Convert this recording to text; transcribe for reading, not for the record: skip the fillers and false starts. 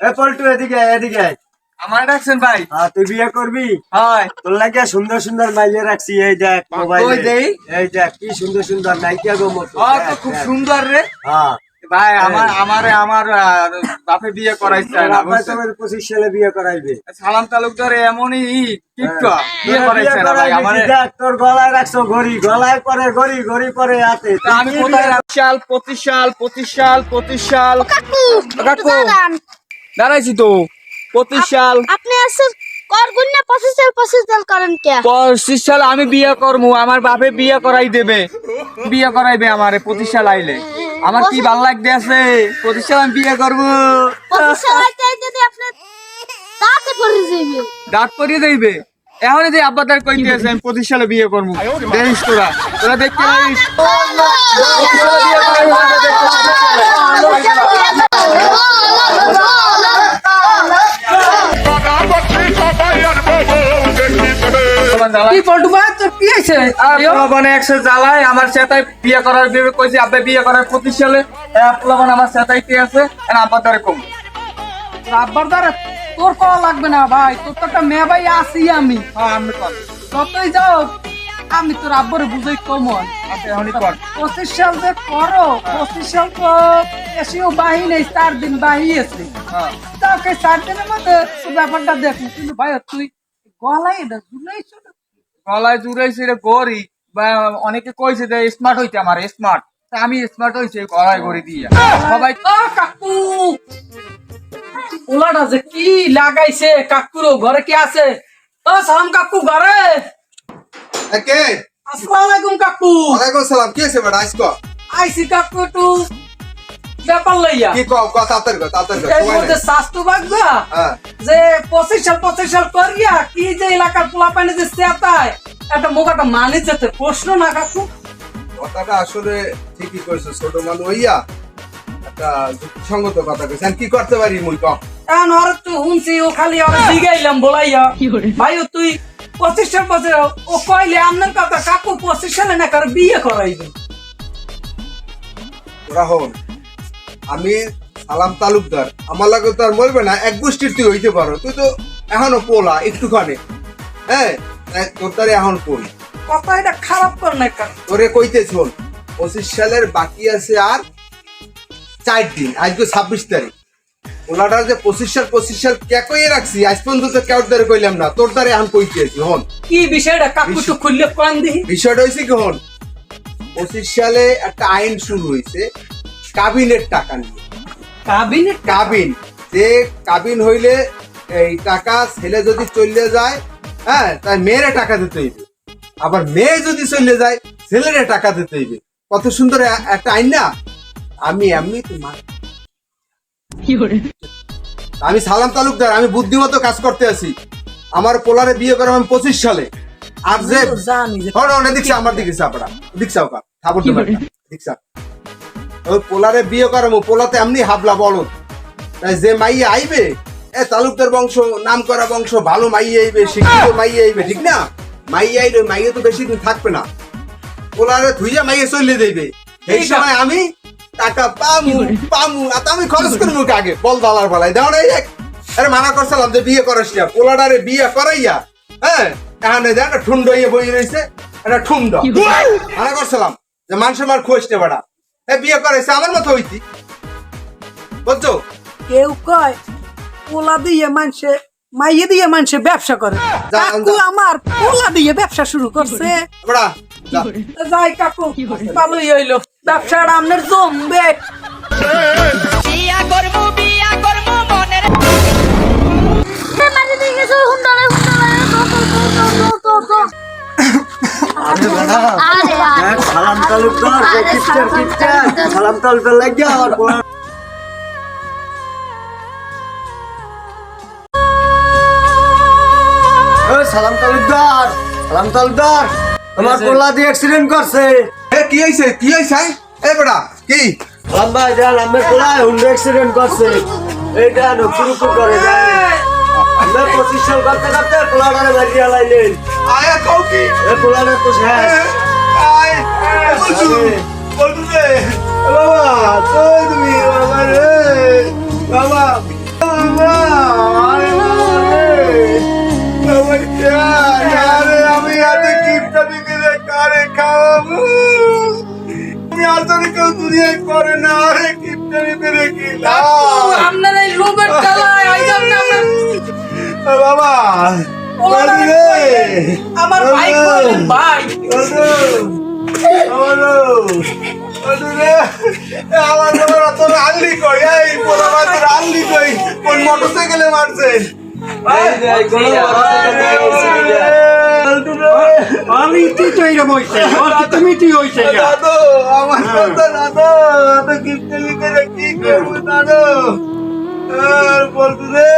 এ পল্টু এদিকে এদিকে আমার ডাকছেন ভাই? হ্যাঁ তুই বিয়ে করবি? হয় তোর লাগে সুন্দর সুন্দর মাইয়ে রাখছি এই দেখ মোবাইলে দেই এই দেখ কি সুন্দর সুন্দর নাইকা গো মতো তো খুব সুন্দর রে হ্যাঁ ভাই। আমার বাপে বিয়ে করাইছে না, আপনার তোমার 25 সালে বিয়ে করাইবে সালাম তালুকদার এমনই টিকটক বিয়ে তোরা করাইছে না ভাই আমার। দেখ তোর গলায় রাখছো ঘড়ি গলায় পরে ঘড়ি ঘড়ি পরে হাতে আমি কোথায় 25 সাল কাকু কাকু দাঁড়াইছি তো 25 সাল আপনি আসেন করগুন না 25 সাল করেন কে 25 সাল আমি বিয়ে করবো, আমার বাপে বিয়ে করাই দেবে, বিয়ে করাইবে আমারে 25 সাল আইলে। আমার কি ভাল লাগতে আছে 25 সাল আমি বিয়ে করবো। 25 সাল আইতে যদি আপনি তাতে পড়ে যাবে দাঁত পরিয়ে দেবে এখন যে আব্বা তার কইতে আছে আমি 25 সালে বিয়ে করবো। দেখিস তোরা তোরা দেখতে পারিস 25 সালে বিয়ে করাইবে, তোরা দেখতে কি পল্টু ভাই তোর কি হয়েছে? পোলাপানে একশো জ্বালায় আমার সেটাই বিয়ে করার ভেবে কইছি আব্বা বিয়ে করার 25 সালে পোলাপান আমার সেটাইতে আছে আব্বা তারে কম আব্বার দ্বারা তোর কল লাগবে না ভাই, তোর তো একটা মেয়ে ভাই আছি আমি। আমি কর যতই যাও আমি তোর আব্বারে বুঝাই কমন আপনি এখনই কর 25 সাল যে করো 25 সাল তো এসেও বাহি নেই, 4 দিন বাহি আছে। হ্যাঁ তাকে 4 দিনের মধ্যে তুই ব্যাপারটা দেখি, কিন্তু ভাই তুই গলায় এটা ঝুলাইছো না? গলায় জুড়াইছে রে গড়ি বা অনেকে কইছে যে স্মার্ট হইতে আমার স্মার্ট, আমি স্মার্ট হইছে গলায় গড়ি দিয়ে সবাই। ও কাকু ওলাটা যে কি লাগাইছে কাকুর ঘরে কি আছে? ও সালাম কাকু ঘরে? কে? আসসালামু আলাইকুম কাকু। ওয়ালাইকুম সালাম। কি আছে বেটা? আইস ক। আইসি কাকু একটু ব্যাপার লইয়া। কি ক তাড়াতাড়ি ক তাড়াতাড়ি ক। এই মধ্যে স্বাস্থ্য বাগবা হ্যাঁ যে 25 সাল করিয়া কি যে এলাকার পোলা পানি যে চেতায় একটা মোকাটা মানে যেতে প্রশ্ন না কাকু? কথাটা আসলে ঠিকই কইছো, ছোট মানুষ হইয়া একটা যুক্তিসঙ্গত কথা কইছ। আমি কি করতে পারি মুই ক? এখন ওর তো শুনছি ও খালি ওর জিগাইলাম বলাইয়া ভাই তুই 25 সাল বছর ও কইলে আপনার কথা কাকু 25 সালে না কার বিয়ে করাইবে। তোরা হন আমি সালাম তালুকদার, আমার লাগে তো আর বলবে না এক গোষ্ঠীর তুই হইতে পারো, তুই তো এখনো পোলা একটুখানি। হ্যাঁ তোর তারে এখন কই কথা এটা খারাপ কর না কাকু। তোরে কইতে শোন 25 সালের বাকি আছে আর 4 দিন, আজকে 26 তারিখ। ওনাটার যে 25 সাল কে কইয়ে রাখছি আজ পর্যন্ত তো কেউ দ্বারে কইলাম না, তোর দ্বারে এখন কইতেছি। হন কি বিষয়টা কাকু একটু খুললে কোন দিহি? বিষয়টা হয়েছে কি হন 25 সালে একটা আইন শুরু হয়েছে কাবিনের টাকা নিয়ে। কাবিনেট কাবিন যে কাবিন হইলে এই টাকা ছেলে যদি চলে যায় হ্যাঁ তাই মেয়েরে টাকা দিতে হইবে, আবার মেয়ে যদি চলে যায় ছেলেরে টাকা দিতে হইবে। কত সুন্দর একটা আইন না? আমি এমনি তোমার আমি সালাম তালুকদার, আমি বুদ্ধিমতো কাজ করতে আছি। আমার পোলারে বিয়ে করে আমি 25 সালে আর যে জানি যে দেখছি আমার দিকে চাপড়া দেখছাও কা খাবার দেখছা ওই পোলারে বিয়ে করামো পোলাতে এমনি হাবলা বলো তাই যে মাইয়ে আইবে তালুকদার বংশ নাম করা বংশ ভালো মাইয়ে আইবে শিক্ষিত মাইয়ে আইবে ঠিক না? মাইয়ে আইলে মাইয়ে তো বেশি দিন থাকবে না, পোলারে ধুইয়া মাইয়ে চলে দেবে। এই সময় আমি টাকা পামু আর আমি খরচ করবো আগে বল দালার বেলায় দেওয়া নেই। আরে মানা করছিলাম যে বিয়ে করাস না, পোলাটারে বিয়ে করাইয়া হ্যাঁ এখানে দেখ একটা ঠুন্ড হইয়া বই রয়েছে একটা ঠুন্ড। মানা করছিলাম যে মানুষের মার খোঁজ নে বেড়া বিয়ে করাইছে আমার মতো হইতি বুঝছো? কেউ কয় পোলা দিয়ে মানুষে মাইয়ে দিয়ে মানুষে ব্যবসা করে, কাকু আমার পোলা দিয়ে ব্যবসা শুরু করছে। বেড়া যাই কাকু ভালোই হইলো, ব্যবসাটা আপনার জমবে। মানে দিয়ে গেছে হুন্ডালে আরে দেখ সালাম তালুকদার সালাম তালুকদার লাগিয়া আমার পোলা সালাম তালুকদার তোমার পোলা দিয়ে অ্যাক্সিডেন্ট করছে। কি হয়েছে কি হয়েছে এ বেড়া কি সালাম ভাই দেন আমার পোলা হুন্ডা অ্যাক্সিডেন্ট করছে, এইটা শুরু করে যায় আমরা 25 সাল করতে করতে পোলাটারে মারিয়া লাইলেন। আয়া কও কি এ পোলাটা তো শেষ। আয় বলছু বলছু রে বাবা কই তুমি বাবা রে বাবা মা, আরে বাবা রে। আমার জান, আরে আমি এত কিপটামি করে কারে খাওয়াবো? আমি আসলে কেউ দুনিয়ায় করে না, আরে কিপটামি করে কি লাভ? আপনার এই লোভের জ্বালায় আইজাম না আমরা বাবা, পোলাটা বাড়ি রে। আমার ভাই কইলেন ভাই আমার বাবার অত আল্লি কই, এই পোলা মাছের আল্লি কই, কোন মোটরসাইকেলে মারছে? আমি তুই তো এইরকম হইছে তুমি তুই হইছে দাদু, আমার কথা দাদু, এত কিপটেমি করে কি করবো দাদু? বলতু রে